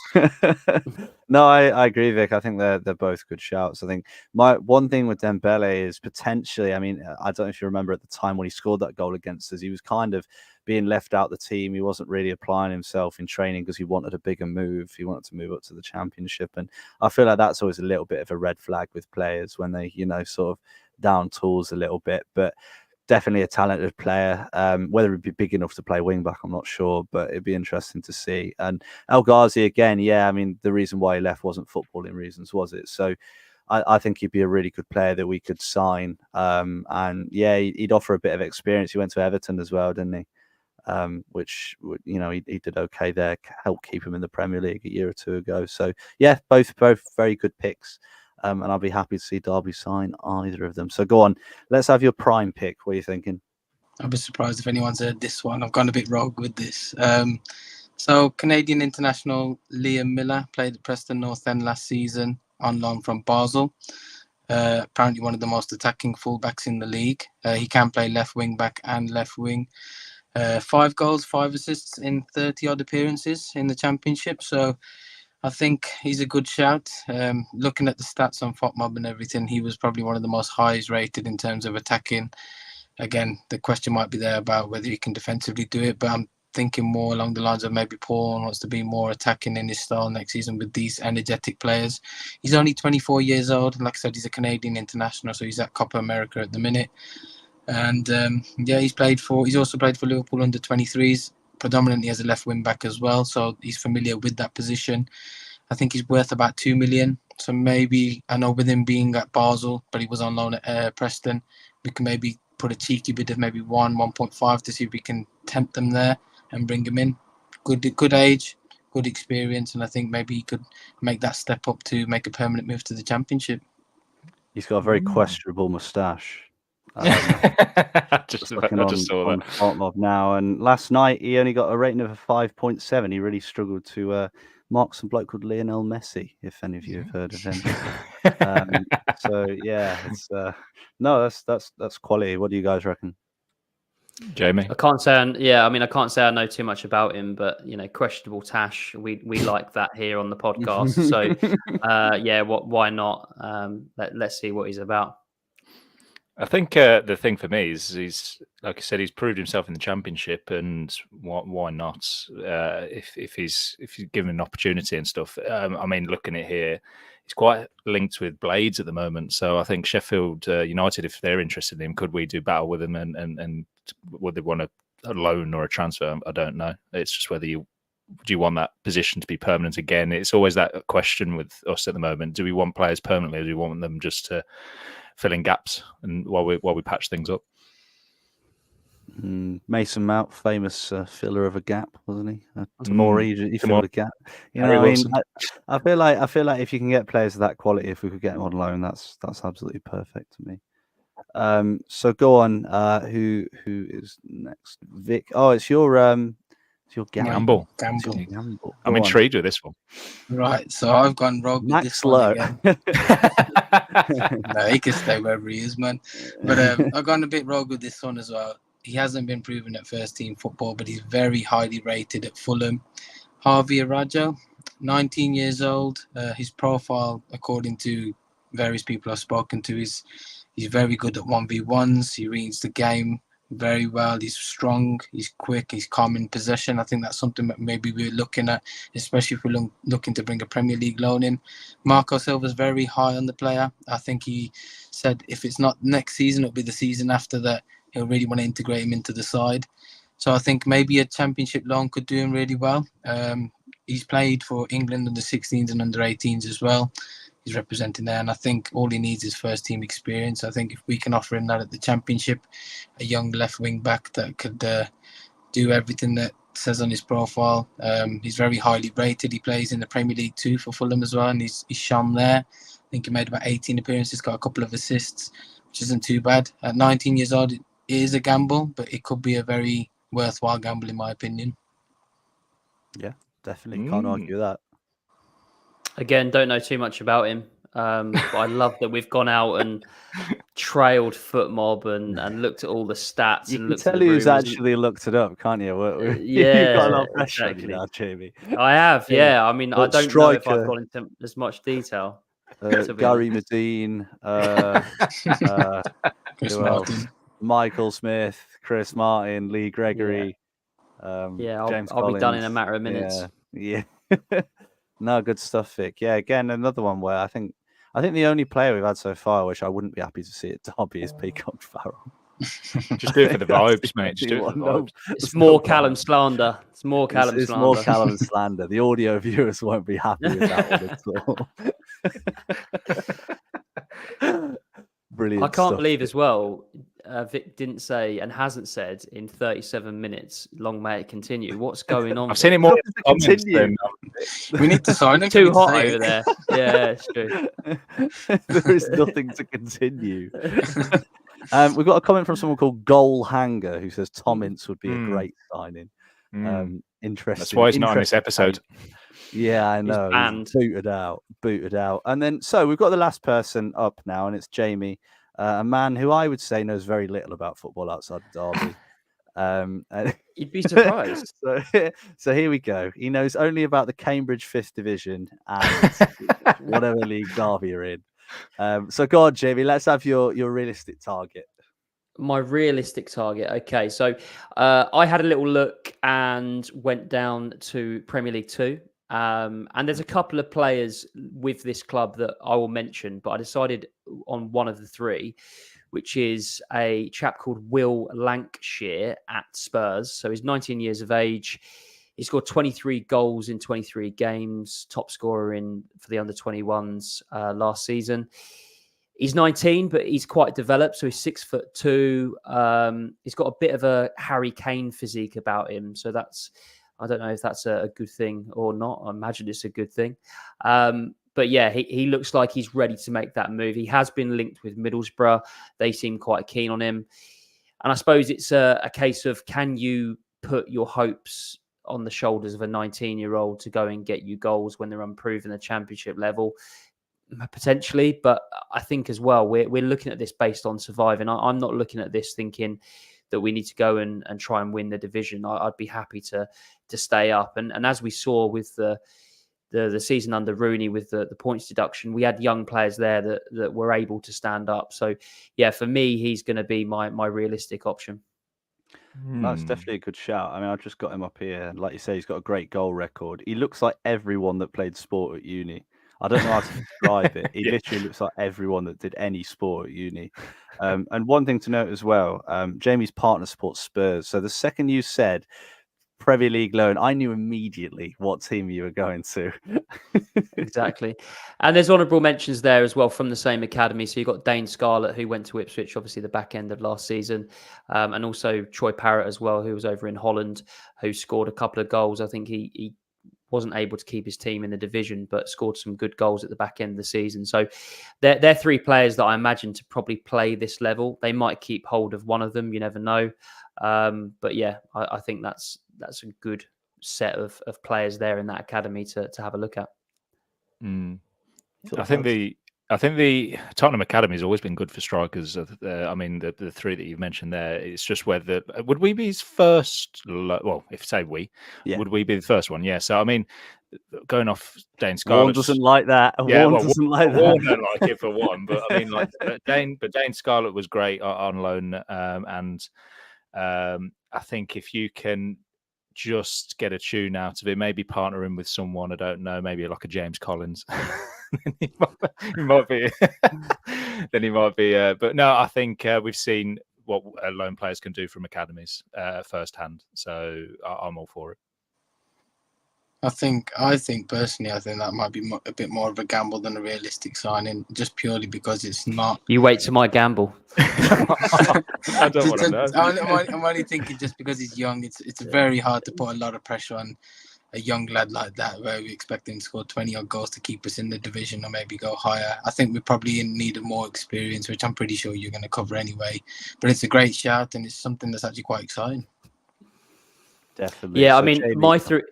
No, I agree, Vic. I think they're both good shouts. I think my one thing with Dembele is potentially. I mean, I don't know if you remember at the time when he scored that goal against us, he was kind of being left out the team. He wasn't really applying himself in training because he wanted a bigger move. He wanted to move up to the Championship, and I feel like that's always a little bit of a red flag with players when they, sort of down tools a little bit, but. Definitely a talented player. Whether he'd be big enough to play wing back, I'm not sure, but it'd be interesting to see. And El Ghazi again, yeah. I mean, the reason why he left wasn't footballing reasons, was it? So I think he'd be a really good player that we could sign. And yeah, he'd offer a bit of experience. He went to Everton as well, didn't he? Which he did okay there. Helped keep him in the Premier League a year or two ago. So yeah, both very good picks. And I'll be happy to see Derby sign either of them. So go on, let's have your prime pick. What are you thinking? I'll be surprised if anyone's heard this one. I've gone a bit rogue with this. So Canadian international Liam Miller played at Preston North End last season on loan from Basel. Apparently one of the most attacking fullbacks in the league. He can play left wing back and left wing. 5 goals, 5 assists in 30 odd appearances in the Championship. So I think he's a good shout. Looking at the stats on FotMob and everything, he was probably one of the most highest rated in terms of attacking. Again, the question might be there about whether he can defensively do it, but I'm thinking more along the lines of maybe Paul wants to be more attacking in his style next season with these energetic players. He's only 24 years old. Like I said, he's a Canadian international, so he's at Copa America at the minute. And he's also played for Liverpool under 23s. Predominantly as a left wing back as well, so he's familiar with that position. I think he's worth about 2 million. So maybe, I know with him being at Basel, but he was on loan at Preston, we can maybe put a cheeky bid of maybe 1.5 to see if we can tempt them there and bring him in. Good age, good experience, and I think maybe he could make that step up to make a permanent move to the Championship. He's got a very questionable moustache. I just saw that. FotMob now, and last night he only got a rating of a 5.7. He really struggled to mark some bloke called Lionel Messi, if any of you have heard of him. So yeah, it's that's quality. What do you guys reckon? Jamie? I can't say I know too much about him, but questionable tash. We like that here on the podcast. So why not? Let's see what he's about. I think the thing for me is he's, like I said, he's proved himself in the Championship, and why not? If he's given an opportunity and stuff. I mean, looking at here, he's quite linked with Blades at the moment. So I think Sheffield United, if they're interested in him, could we do battle with him, and would they want a loan or a transfer? I don't know. It's just whether do you want that position to be permanent again? It's always that question with us at the moment. Do we want players permanently, or do we want them just to fill in gaps and while we patch things up? Mason Mount, famous filler of a gap, wasn't he? Tamori, he filled a gap. You know, Harry I mean, I feel like if you can get players of that quality, if we could get them on loan, that's absolutely perfect to me. So go on. Who is next? Vic. Oh, it's your Gamble. I'm intrigued with this one. Right, so I've gone rogue with this one again. No, he can stay wherever he is, man. But I've gone a bit rogue with this one as well. He hasn't been proven at first team football, but he's very highly rated at Fulham. Harvey Arajo, 19 years old. His profile, according to various people I've spoken to, he's very good at 1v1s. He reads the game very well. He's strong, he's quick, he's calm in possession. I think that's something that maybe we're looking at, especially if we're looking to bring a Premier League loan in. Marco Silva's very high on the player. I think he said if it's not next season, it'll be the season after that. He'll really want to integrate him into the side. So I think maybe a Championship loan could do him really well. He's played for England under 16s and under 18s as well. He's representing there, and I think all he needs is first team experience. I think if we can offer him that at the Championship, a young left wing back that could do everything that says on his profile. He's very highly rated. He plays in the Premier League 2 for Fulham as well, and he's shone there. I think he made about 18 appearances, got a couple of assists, which isn't too bad. At 19 years old, it is a gamble, but it could be a very worthwhile gamble in my opinion. Yeah, definitely. Can't argue that. Again, don't know too much about him. But I love that we've gone out and trailed FootMob and looked at all the stats. You and can looked tell at the who's rumours. actually looked it up, can't you? Yeah, you've got a lot of pressure exactly. on you now, Jamie. I have, yeah. I mean, But I don't know if I've gone into as much detail. Gary Medine, Chris who Martin. else? Michael Smith, Chris Martin, Lee Gregory. James I'll be done in Collins. a matter of minutes. Yeah. No, good stuff, Vic. Yeah, again, another one where I think the only player we've had so far, which I wouldn't be happy to see at Derby, is Peacock Farrell. Just do it for the vibes, mate. Just do it for the vibes. It's more Callum slander. It's more Callum It's slander. more Callum slander. The audio viewers won't be happy with that one at all. Brilliant. I can't believe as well, Vic didn't say and hasn't said in 37 minutes, long may it continue. What's going on? I've seen it more. Continue. We need to sign him. Too hot over there. Yeah, it's true. There is nothing to continue. We've got a comment from someone called Goal Hanger who says Tom Ince would be a great signing. Interesting. That's why he's not on this episode. Yeah, I know. He's booted out. And then, so we've got the last person up now, and it's Jamie, a man who I would say knows very little about football outside of Derby. You'd be surprised. So here we go. He knows only about the Cambridge 5th Division and whatever league Derby are in. So go on, Jamie, let's have your realistic target. My realistic target. Okay, so I had a little look and went down to Premier League 2. And there's a couple of players with this club that I will mention, but I decided on one of the three, which is a chap called Will Lancashire at Spurs. So he's 19 years of age. He scored 23 goals in 23 games, top scorer for the under-21s last season. He's 19, but he's quite developed. So he's 6'2". He's got a bit of a Harry Kane physique about him. So I don't know if that's a good thing or not. I imagine it's a good thing. But yeah, he looks like he's ready to make that move. He has been linked with Middlesbrough. They seem quite keen on him. And I suppose it's a case of, can you put your hopes on the shoulders of a 19-year-old to go and get you goals when they're unproven at the Championship level? Potentially. But I think as well, we're looking at this based on surviving. I'm not looking at this thinking that we need to go and try and win the division. I'd be happy to stay up. And as we saw with the the season under Rooney with the points deduction, we had young players there that were able to stand up. So, yeah, for me, he's going to be my realistic option. That's definitely a good shout. I mean, I've just got him up here. Like you say, he's got a great goal record. He looks like everyone that played sport at uni. I don't know how to describe it. He literally looks like everyone that did any sport at uni. And one thing to note as well, Jamie's partner supports Spurs. So the second you said Premier League loan, I knew immediately what team you were going to. Exactly. And there's honourable mentions there as well from the same academy. So you've got Dane Scarlett, who went to Ipswich, obviously the back end of last season, and also Troy Parrott as well, who was over in Holland, who scored a couple of goals. I think he wasn't able to keep his team in the division, but scored some good goals at the back end of the season. So they're three players that I imagine to probably play this level. They might keep hold of one of them. You never know. But yeah, I think that's a good set of players there in that academy to have a look at. I think the Tottenham Academy has always been good for strikers. I mean, the three that you've mentioned there, it's just whether would we be his first? Well, if say we, would we be the first one? Yeah. So I mean, going off Dane Scarlett, Warren doesn't like that. Yeah, Warren doesn't like that. Warren don't like it for one, but I mean, like Dane Scarlett was great on loan, and I think if you can just get a tune out of it, maybe partner him with someone, I don't know, maybe like a James Collins. he might be. Then he might be. But no, I think we've seen what loan players can do from academies firsthand. So I'm all for it. I think personally, I think that might be a bit more of a gamble than a realistic signing, just purely because it's not. You wait to my gamble. I don't want to know. I'm only thinking just because he's young, it's very hard to put a lot of pressure on a young lad like that, where we expect him to score 20 odd goals to keep us in the division or maybe go higher. I think we're probably in need of more experience, which I'm pretty sure you're going to cover anyway. But it's a great shout, and it's something that's actually quite exciting. Definitely. Yeah, So I mean, Jamie, my three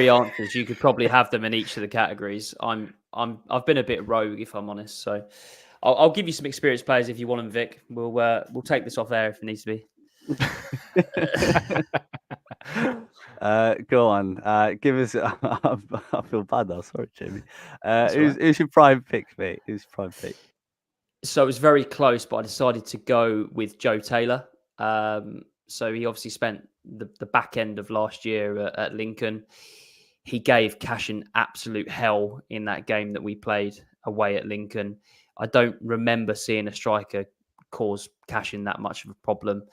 answers, you could probably have them in each of the categories. I've been a bit rogue, if I'm honest. So I'll give you some experienced players if you want them, Vic. We'll take this off air if it needs to be. Go on. Give us. I feel bad now. Sorry, Jamie. Right. Who's your prime pick, mate? Who's your prime pick? So it was very close, but I decided to go with Joe Taylor. So he obviously spent the back end of last year at Lincoln. He gave Cashin absolute hell in that game that we played away at Lincoln. I don't remember seeing a striker cause Cashin that much of a problem.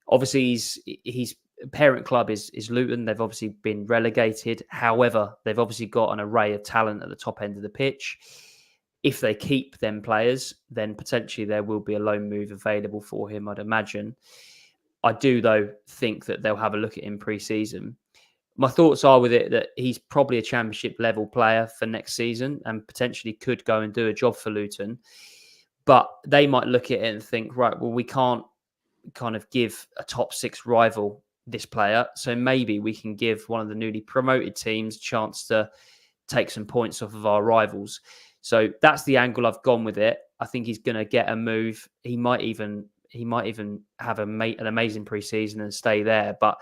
Obviously, his parent club is Luton. They've obviously been relegated. However, they've obviously got an array of talent at the top end of the pitch. If they keep them players, then potentially there will be a loan move available for him, I'd imagine. I do, though, think that they'll have a look at him pre-season. My thoughts are with it that he's probably a championship level player for next season and potentially could go and do a job for Luton. But they might look at it and think, right, well, we can't kind of give a top six rival this player. So maybe we can give one of the newly promoted teams a chance to take some points off of our rivals. So that's the angle I've gone with it. I think he's going to get a move. He might even have an amazing pre-season and stay there. But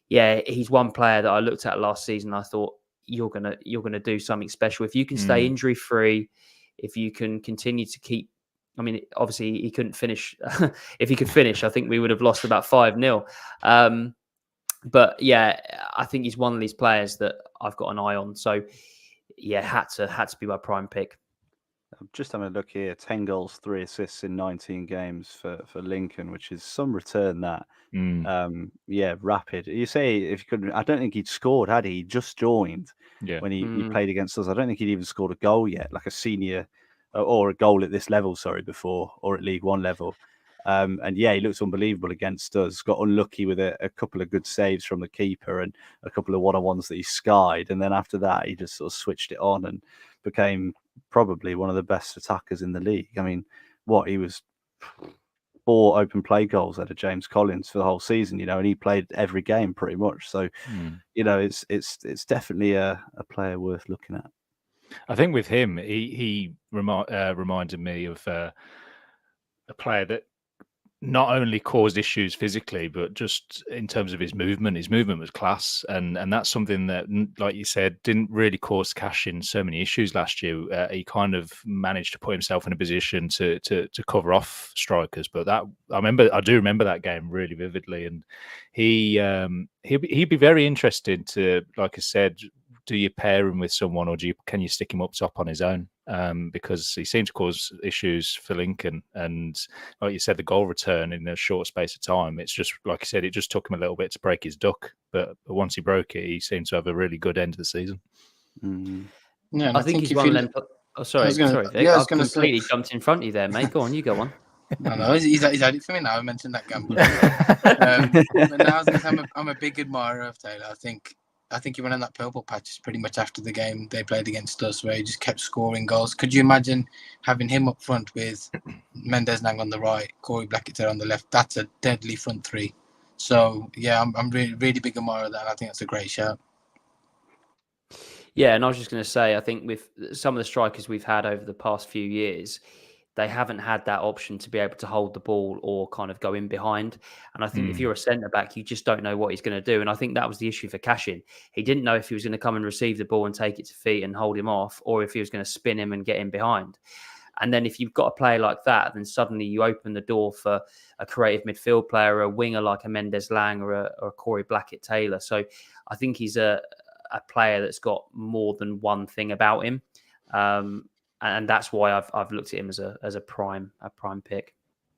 yeah, he's one player that I looked at last season. I thought you're gonna do something special if you can stay injury free. If you can continue to keep. I mean, obviously he couldn't finish. If he could finish, I think we would have lost about 5-0. But yeah, I think he's one of these players that I've got an eye on. So yeah, had to be my prime pick. I'm just having a look here. 10 goals, 3 assists in 19 games for Lincoln, which is some return that. Yeah, rapid. You say if you couldn't, I don't think he'd scored, had he? He just joined when he played against us. I don't think he'd even scored a goal yet, like a senior or a goal at this level, before, or at League One level. And yeah, he looks unbelievable against us. Got unlucky with a couple of good saves from the keeper and a couple of one-on-ones that he skied. And then after that, he just sort of switched it on and became probably one of the best attackers in the league. I mean, he was 4 open play goals out of James Collins for the whole season, and he played every game pretty much. So, it's definitely a player worth looking at. I think with him, he reminded me of a player that not only caused issues physically, but just in terms of his movement was class. And that's something that, like you said, didn't really cause Cashin so many issues last year. He kind of managed to put himself in a position to cover off strikers. But I do remember that game really vividly. And he'd be very interested to, like I said, do you pair him with someone, or can you stick him up top on his own? Because he seemed to cause issues for Lincoln, and like you said, the goal return in a short space of time. It's just, like I said, it just took him a little bit to break his duck, but once he broke it, he seemed to have a really good end of the season. Yeah, I think he's one of them. Oh, sorry, Vic. Yeah, I've completely jumped in front of you there, mate. Go on, you go on. No, he's had it for me now. I mentioned that gamble. But now I was going to say I'm a big admirer of Taylor. I think he went on that purple patch pretty much after the game they played against us, where he just kept scoring goals. Could you imagine having him up front with Mendes-Lang on the right, Corey Blackett on the left? That's a deadly front three. So yeah, I'm really, really big admirer of that. And I think that's a great shout. Yeah, and I was just going to say, I think with some of the strikers we've had over the past few years, they haven't had that option to be able to hold the ball or kind of go in behind. And I think if you're a centre-back, you just don't know what he's going to do. And I think that was the issue for Cashin. He didn't know if he was going to come and receive the ball and take it to feet and hold him off, or if he was going to spin him and get him behind. And then if you've got a player like that, then suddenly you open the door for a creative midfield player, or a winger like a Mendes-Lang or a Corey Blackett-Taylor. So I think he's a player that's got more than one thing about him. And that's why I've looked at him as a prime pick.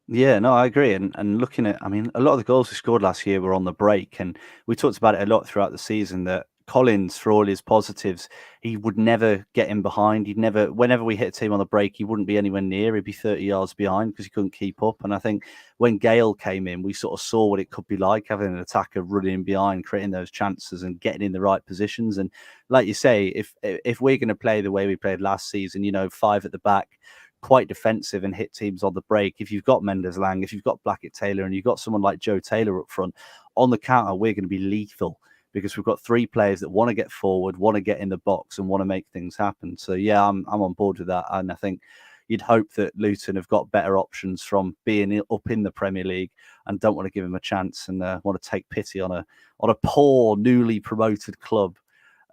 Yeah, no, I agree. And looking at, I mean, a lot of the goals we scored last year were on the break, and we talked about it a lot throughout the season that Collins, for all his positives, he would never get in behind. Whenever we hit a team on the break, he wouldn't be anywhere near. He'd be 30 yards behind because he couldn't keep up. And I think when Gale came in, we sort of saw what it could be like, having an attacker running behind, creating those chances and getting in the right positions. And like you say, if we're going to play the way we played last season, 5 at the back, quite defensive and hit teams on the break. If you've got Mendes-Lang, if you've got Blackett-Taylor, and you've got someone like Joe Taylor up front, on the counter, we're going to be lethal because we've got 3 players that want to get forward, want to get in the box, and want to make things happen. So yeah, I'm on board with that, and I think you'd hope that Luton have got better options from being up in the Premier League and don't want to give him a chance and want to take pity on a poor newly promoted club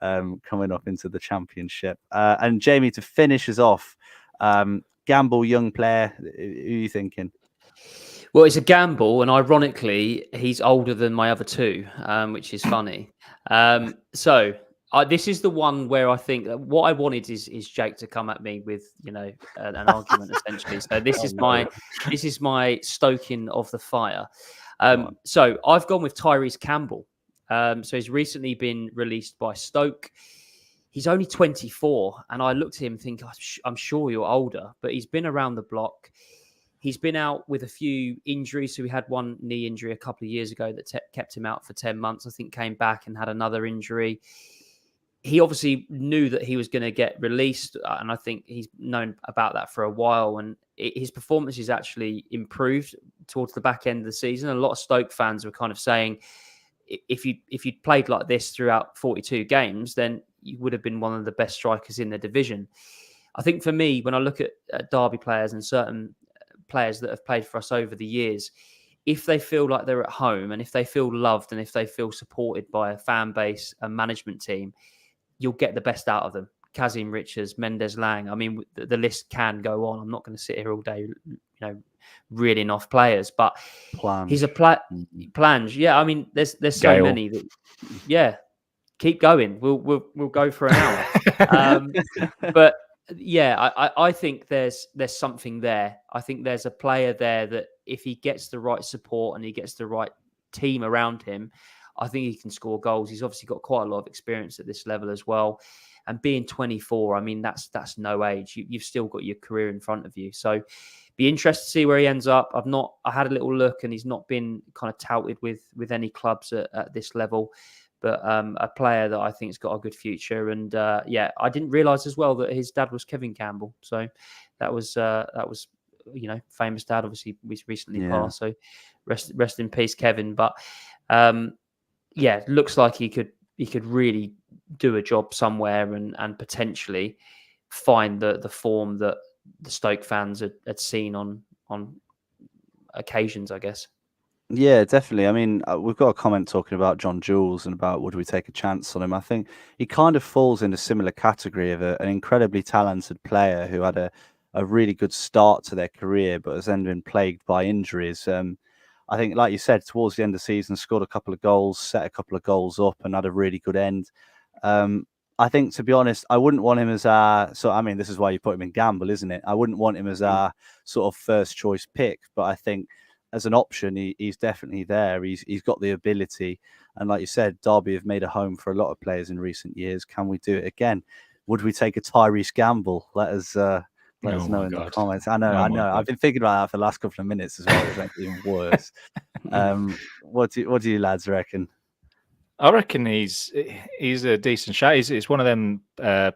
coming up into the Championship. And Jamie, to finish us off. Gamble, young player, who are you thinking? Well, it's a gamble, and ironically, he's older than my other 2, which is funny. So this is the one where I think what I wanted is Jake to come at me with an argument essentially. So this is my stoking of the fire. So I've gone with Tyrese Campbell. So he's recently been released by Stoke. He's only 24, and I looked at him and think, I'm sure you're older, but he's been around the block. He's been out with a few injuries. So we had one knee injury a couple of years ago that kept him out for 10 months. I think came back and had another injury. He obviously knew that he was going to get released, and I think he's known about that for a while. And his performance has actually improved towards the back end of the season. A lot of Stoke fans were kind of saying, if you'd played like this throughout 42 games, then you would have been one of the best strikers in the division. I think for me, when I look at Derby players and certain players that have played for us over the years, if they feel like they're at home and if they feel loved and if they feel supported by a fan base, a management team, you'll get the best out of them. Kazim Richards, Mendes-Lang. I mean, the list can go on. I'm not going to sit here all day, reeling off players, but Plange. He's a Plange. Yeah, I mean, there's so Gale. many that, yeah, keep going. We'll go for an hour. But yeah, I think there's something there. I think there's a player there that if he gets the right support and he gets the right team around him, I think he can score goals. He's obviously got quite a lot of experience at this level as well. And being 24, I mean, that's no age. You've still got your career in front of you. So be interested to see where he ends up. I had a little look, and he's not been kind of touted with any clubs at this level. But a player that I think has got a good future. And I didn't realise as well that his dad was Kevin Campbell. So that was famous dad. Obviously, we recently passed. So rest in peace, Kevin. But looks like he could really do a job somewhere and potentially find the form that the Stoke fans had seen on occasions, I guess. Yeah, definitely. I mean, we've got a comment talking about John Jules and about would we take a chance on him. I think he kind of falls in a similar category of an incredibly talented player who had a really good start to their career, but has then been plagued by injuries. I think, like you said, towards the end of the season, scored a couple of goals, set a couple of goals up, and had a really good end. I think, to be honest, I wouldn't want him as our. So, I mean, this is why you put him in gamble, isn't it? I wouldn't want him as our sort of first choice pick, but I think as an option, he's definitely there. He's got the ability, and like you said, Derby have made a home for a lot of players in recent years. Can we do it again? Would we take a Tyrese Gamble? Let us know in the comments. I know. I've been thinking about that for the last couple of minutes as well. It's making it even worse. What do you lads reckon? I reckon he's a decent shot. He's one of them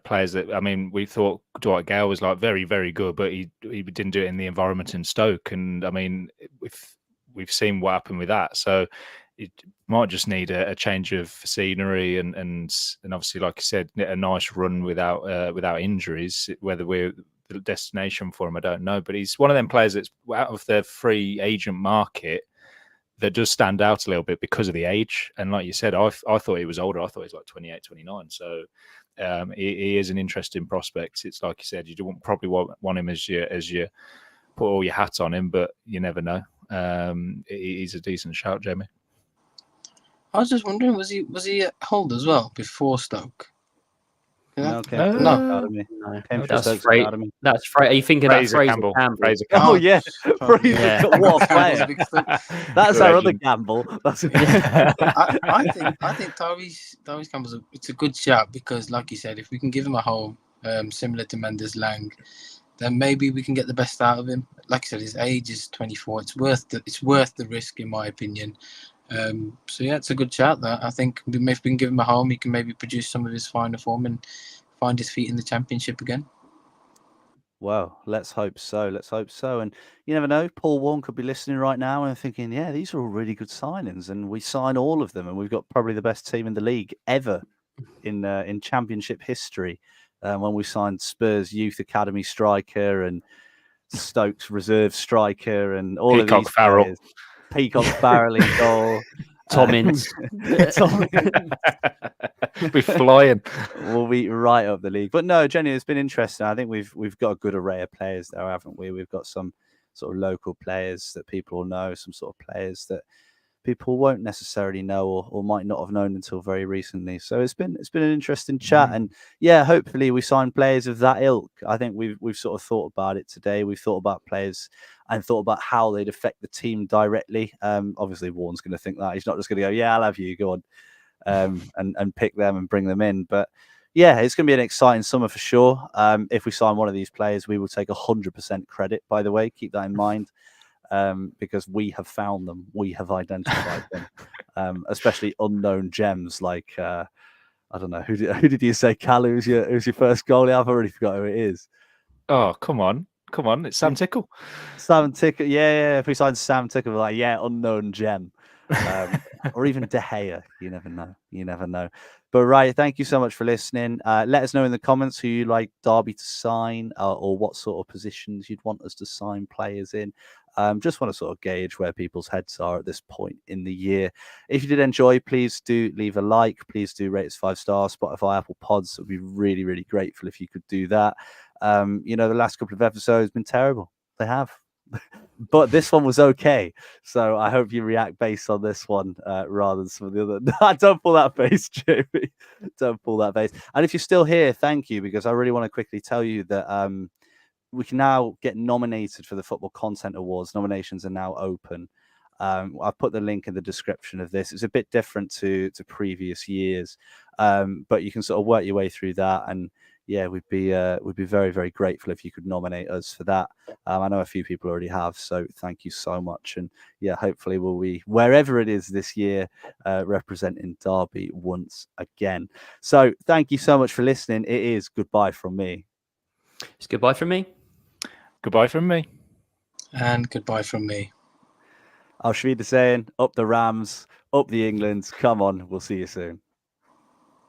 players that, I mean, we thought Dwight Gale was like very, very good, but he didn't do it in the environment in Stoke. And I mean, we've seen what happened with that. So it might just need a change of scenery and obviously, like you said, a nice run without injuries. Whether we're the destination for him, I don't know. But he's one of them players that's out of the free agent market that does stand out a little bit because of the age. And like you said, I thought he was older. I thought he was like 28, 29. So he is an interesting prospect. It's like you said, you don't probably want him as you put all your hats on him, but you never know. He's a decent shout, Jamie. I was just wondering, was he at Hull as well before Stoke? No. That's Fraser. That's Fraser. Are you thinking about Fraser Campbell? Fraser Campbell. Oh yeah, Fraser. What a player! That's our other gamble. I think Tyrese Campbell's it's a good shout because, like you said, if we can give him a home similar to Mendes Lang, then maybe we can get the best out of him. Like I said, his age is 24. It's worth the risk, in my opinion. So yeah, it's a good shout. That I think if we can give him a home, he can maybe produce some of his finer form and find his feet in the Championship again. Well, let's hope so. And you never know, Paul Warren could be listening right now and thinking, yeah, these are all really good signings, and we sign all of them, and we've got probably the best team in the league ever in Championship history. When we signed Spurs Youth Academy striker and Stokes reserve striker and all Peacock of these Farrell. players. Peacock Farrell in goal. Tom Ince. Be flying. We'll be right up the league. But no, Jenny, it's been interesting. I think we've got a good array of players there, haven't we? We've got some sort of local players that people will know, some sort of players that people won't necessarily know or might not have known until very recently. So it's been an interesting chat, and yeah, hopefully we sign players of that ilk. I think we've sort of thought about it today. We've thought about players and thought about how they'd affect the team directly. Obviously, Warren's going to think that he's not just going to go, yeah, I'll have you, go on, and pick them and bring them in. But yeah, it's going to be an exciting summer for sure. If we sign one of these players, we will take 100% credit. By the way, keep that in mind. Because we have found them, we have identified them, especially unknown gems like I don't know who did you say, Callum? Who's your first goalie? I've already forgot who it is. Oh, come on, it's Sam Tickle. Sam Tickle, yeah. If we sign Sam Tickle, we're like, yeah, unknown gem, or even De Gea. You never know. But right, thank you so much for listening. Let us know in the comments who you like Derby to sign, or what sort of positions you'd want us to sign players in. Just want to sort of gauge where people's heads are at this point in the year. If you did enjoy, please do leave a like. Please do rate us 5 stars. Spotify, Apple Pods. It would be really, really grateful if you could do that. The last couple of episodes have been terrible. They have. But this one was okay. So I hope you react based on this one rather than some of the other. Don't pull that face, Jamie. Don't pull that face. And if you're still here, thank you, because I really want to quickly tell you that we can now get nominated for the Football Content Awards. Nominations are now open. I've put the link in the description of this. It's a bit different to previous years, but you can sort of work your way through that. And yeah, we'd be very, very grateful if you could nominate us for that. I know a few people already have, so thank you so much. And yeah, hopefully we'll be wherever it is this year, representing Derby once again. So thank you so much for listening. It is goodbye from me. It's goodbye from me. Goodbye from me. And goodbye from me. Auf Wiedersehen, up the Rams, up the Englands. Come on, we'll see you soon.